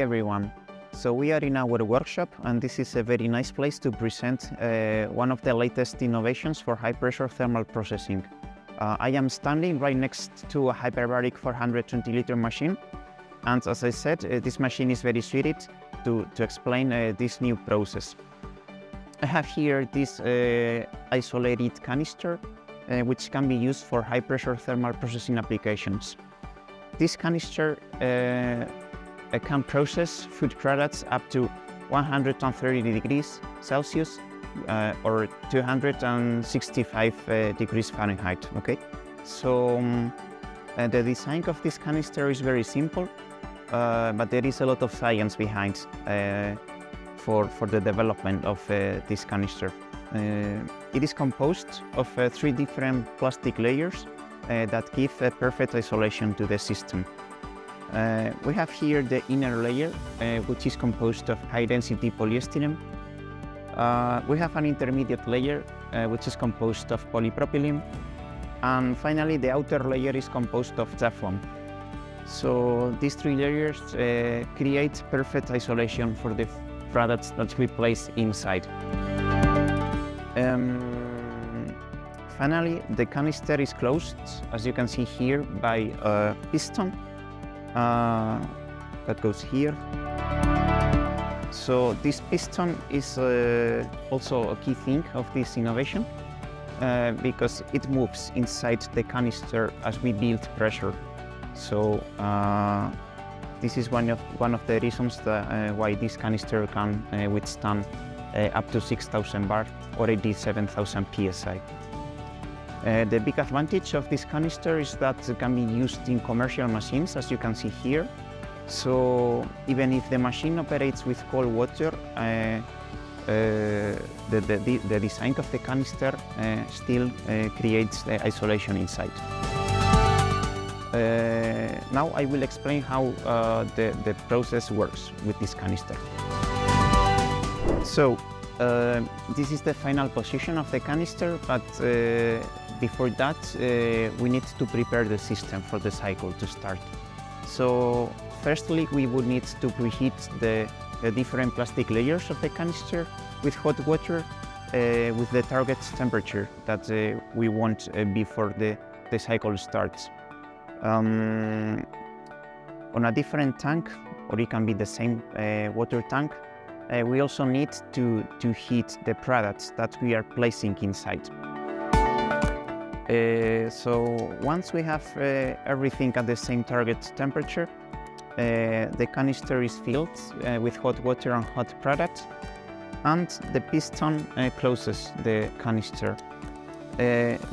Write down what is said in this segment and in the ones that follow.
everyone. So we are in our workshop, and this is a very nice place to present one of the latest innovations for high-pressure thermal processing. I am standing right next to a hyperbaric 420-liter machine, and as I said, this machine is very suited to explain this new process. I have here this isolated canister, which can be used for high-pressure thermal processing applications. This canister can process food products up to 130 degrees Celsius or 265 degrees Fahrenheit. Okay, so the design of this canister is very simple, but there is a lot of science behind for the development of this canister. It is composed of 3 different plastic layers that give a perfect isolation to the system. We have here the inner layer, which is composed of high-density polyethylene. We have an intermediate layer, which is composed of polypropylene. And finally, the outer layer is composed of Teflon. So these 3 layers create perfect isolation for the products that we place inside. Finally, the canister is closed, as you can see here, by a piston that goes here. So this piston is also a key thing of this innovation because it moves inside the canister as we build pressure. So this is one of the reasons that, why this canister can withstand up to 6,000 bar or 87,000 psi. The big advantage of this canister is that it can be used in commercial machines, as you can see here. So even if the machine operates with cold water, the design of the canister still creates the isolation inside. Now I will explain how the process works with this canister. So this is the final position of the canister, but before that we need to prepare the system for the cycle to start. So firstly, we would need to preheat the different plastic layers of the canister with hot water with the target temperature that we want before the cycle starts. On a different tank, or it can be the same water tank, we also need to heat the products that we are placing inside. So once we have everything at the same target temperature, the canister is filled with hot water and hot product, and the piston closes the canister.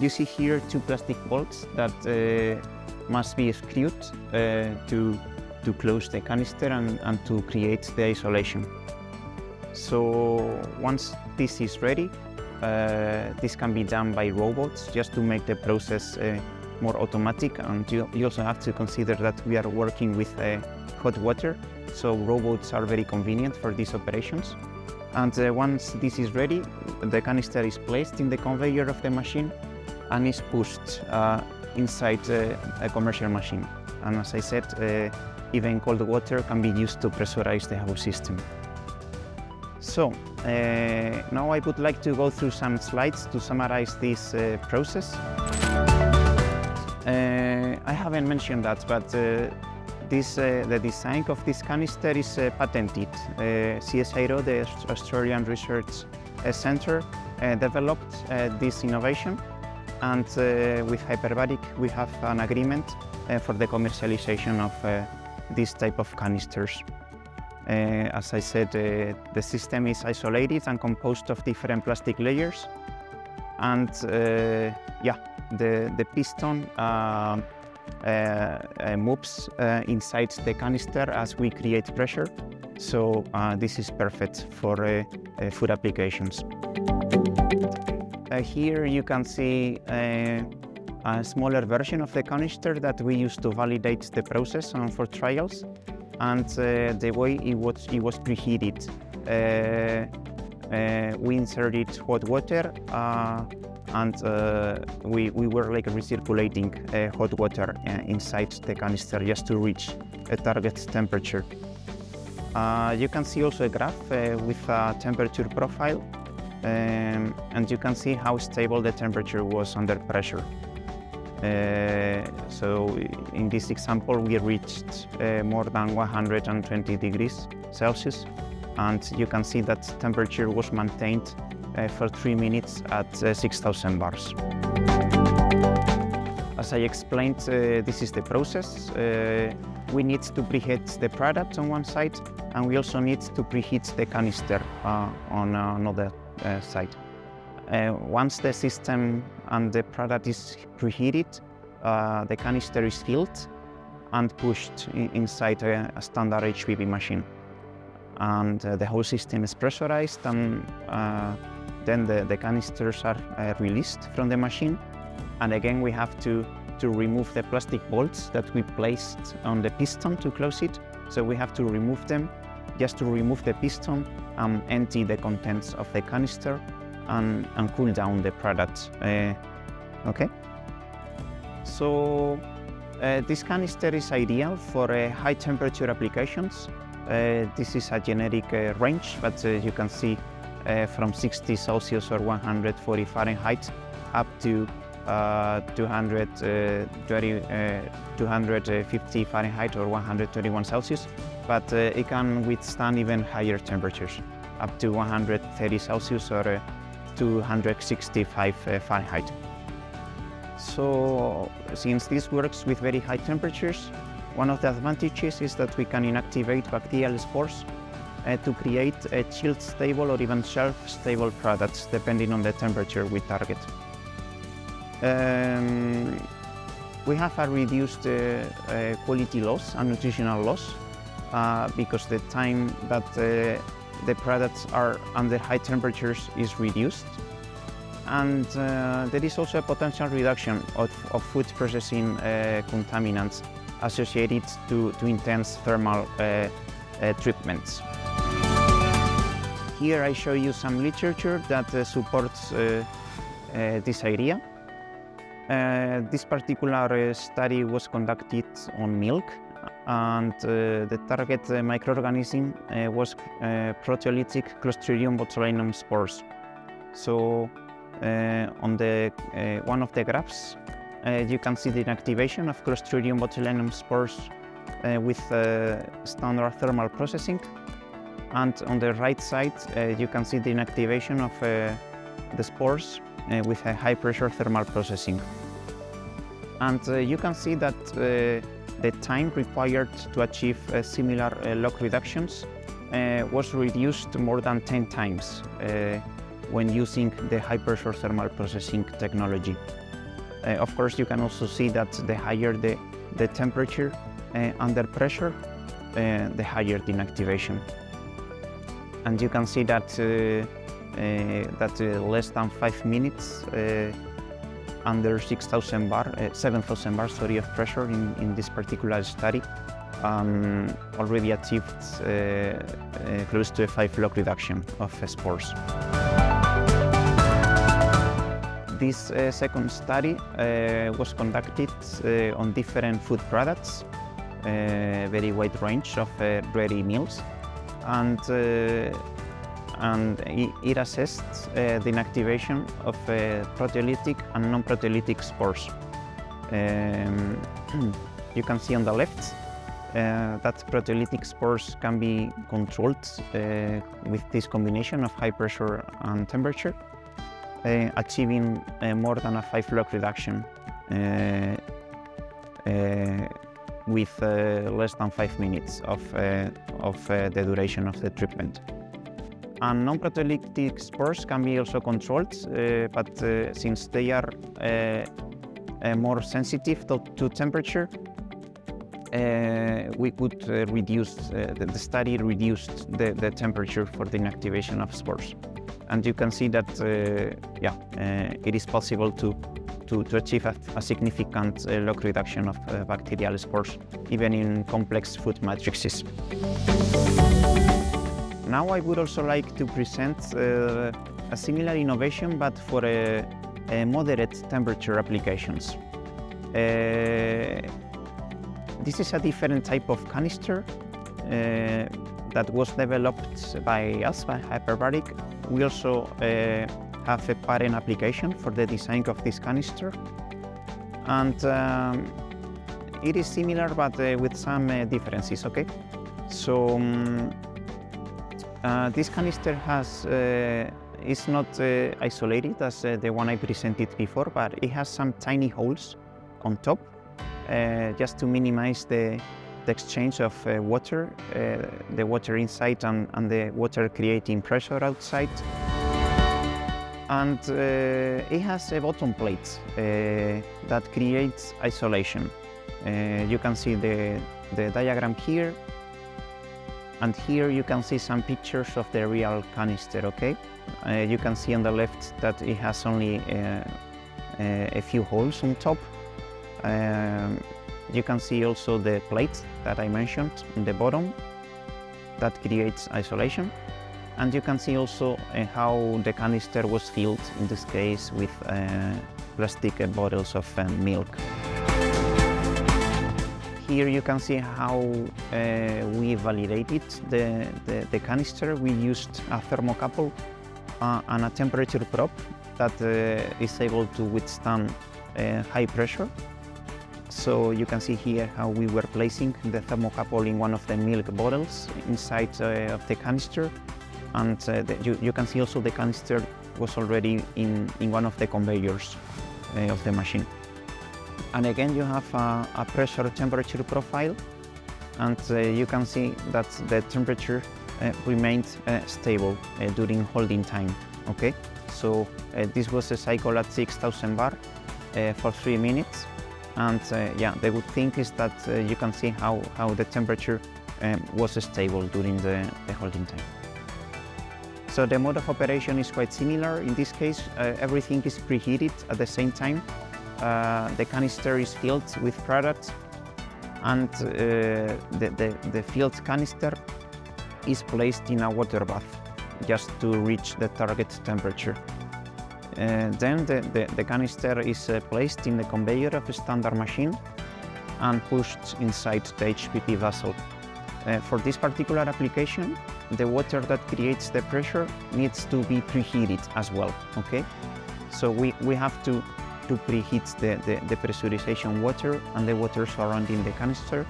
You see here 2 plastic bolts that must be screwed to close the canister and to create the isolation. So once this is ready, this can be done by robots just to make the process more automatic, and you also have to consider that we are working with hot water, so robots are very convenient for these operations. And once this is ready, the canister is placed in the conveyor of the machine and is pushed inside a commercial machine. And as I said, even cold water can be used to pressurize the whole system. So now I would like to go through some slides to summarize this process. I haven't mentioned that, but the design of this canister is patented. CSIRO, the Australian Research Centre, developed this innovation, and with Hyperbaric we have an agreement for the commercialization of this type of canisters. As I said, the system is isolated and composed of different plastic layers, and the piston moves inside the canister as we create pressure, so this is perfect for food applications. Here you can see a smaller version of the canister that we use to validate the process and for trials, and the way it was preheated. We inserted hot water and we were like recirculating hot water inside the canister just to reach a target temperature. You can see also a graph with a temperature profile, and you can see how stable the temperature was under pressure. So in this example, we reached more than 120 degrees Celsius, and you can see that temperature was maintained for 3 minutes at 6,000 bars. As I explained, this is the process. We need to preheat the product on one side, and we also need to preheat the canister on another side. Once the system and the product is preheated, the canister is filled and pushed inside a standard HPTP machine. And the whole system is pressurized, and then the canisters are released from the machine. And again, we have to remove the plastic bolts that we placed on the piston to close it. So we have to remove them, just to remove the piston and empty the contents of the canister and cool down the product. Okay. So this canister is ideal for high temperature applications. This is a generic range, but you can see from 60 Celsius or 140 Fahrenheit up to 250 Fahrenheit or 121 Celsius, but it can withstand even higher temperatures, up to 130 Celsius or 265 Fahrenheit. So, since this works with very high temperatures, one of the advantages is that we can inactivate bacterial spores to create chilled stable or even shelf stable products depending on the temperature we target. We have a reduced quality loss and nutritional loss because the time that the products are under high temperatures is reduced. And there is also a potential reduction of food processing contaminants associated to intense thermal treatments. Here I show you some literature that supports this idea. This particular study was conducted on milk, and the target microorganism was proteolytic Clostridium botulinum spores. So on the one of the graphs, you can see the inactivation of Clostridium botulinum spores with standard thermal processing, and on the right side you can see the inactivation of the spores with a high pressure thermal processing. And you can see that the time required to achieve similar log reductions was reduced more than 10 times when using the high pressure thermal processing technology. Of course, you can also see that the higher the temperature under pressure, the higher the inactivation. And you can see that less than 5 minutes under 7,000 bars of pressure in this particular study already achieved close to a 5 log reduction of spores. This second study was conducted on different food products, very wide range of ready meals, and it assessed the inactivation of proteolytic and non-proteolytic spores. You can see on the left that proteolytic spores can be controlled with this combination of high pressure and temperature, achieving more than a 5 log reduction with less than 5 minutes of the duration of the treatment. And non-proteolytic spores can be also controlled, but since they are more sensitive to temperature, we could reduce, the study reduced the temperature for the inactivation of spores. And you can see that it is possible to achieve a significant log reduction of bacterial spores, even in complex food matrices. Now I would also like to present a similar innovation, but for moderate temperature applications. This is a different type of canister that was developed by us, by Hyperbaric. We also have a patent application for the design of this canister. And it is similar, but with some differences, okay? So this canister is not isolated as the one I presented before, but it has some tiny holes on top, just to minimize the exchange of water, the water inside and the water creating pressure outside. And it has a bottom plate that creates isolation. You can see the diagram here, and here you can see some pictures of the real canister, okay? You can see on the left that it has only a few holes on top. You can see also the plate that I mentioned in the bottom that creates isolation. And you can see also how the canister was filled, in this case with plastic bottles of milk. Here you can see how we validated the canister. We used a thermocouple and a temperature probe that is able to withstand high pressure. So you can see here how we were placing the thermocouple in one of the milk bottles inside of the canister. And you can see also the canister was already in one of the conveyors of the machine. And again, you have a pressure temperature profile, and you can see that the temperature remained stable during holding time. Okay, so this was a cycle at 6,000 bar for 3 minutes, and yeah, the good thing is that you can see how the temperature was stable during the holding time. So the mode of operation is quite similar. In this case, everything is preheated at the same time. The canister is filled with product, and the filled canister is placed in a water bath just to reach the target temperature. Then the canister is placed in the conveyor of a standard machine and pushed inside the HPT vessel. For this particular application, the water that creates the pressure needs to be preheated as well, okay? So we have to preheat the pressurization water and the water surrounding the canister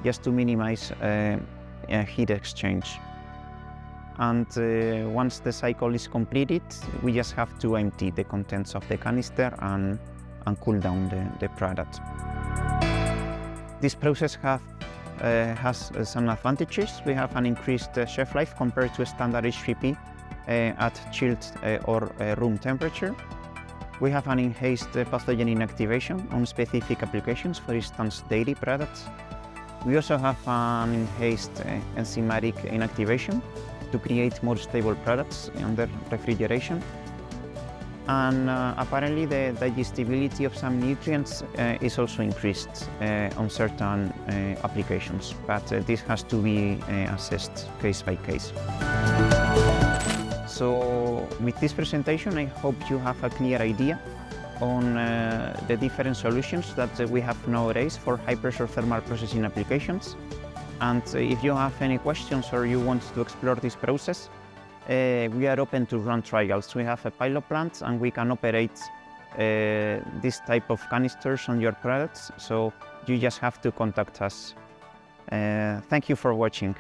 just to minimize heat exchange. And once the cycle is completed, we just have to empty the contents of the canister and cool down the product. This process has some advantages. We have an increased shelf life compared to a standard HPP at chilled or room temperature. We have an enhanced pathogen inactivation on specific applications, for instance, dairy products. We also have an enhanced enzymatic inactivation to create more stable products under refrigeration. And apparently the digestibility of some nutrients is also increased on certain applications, but this has to be assessed case by case. So with this presentation, I hope you have a clear idea on the different solutions that we have nowadays for high-pressure thermal processing applications. And if you have any questions or you want to explore this process, we are open to run trials. We have a pilot plant and we can operate this type of canisters on your products, so you just have to contact us. Thank you for watching.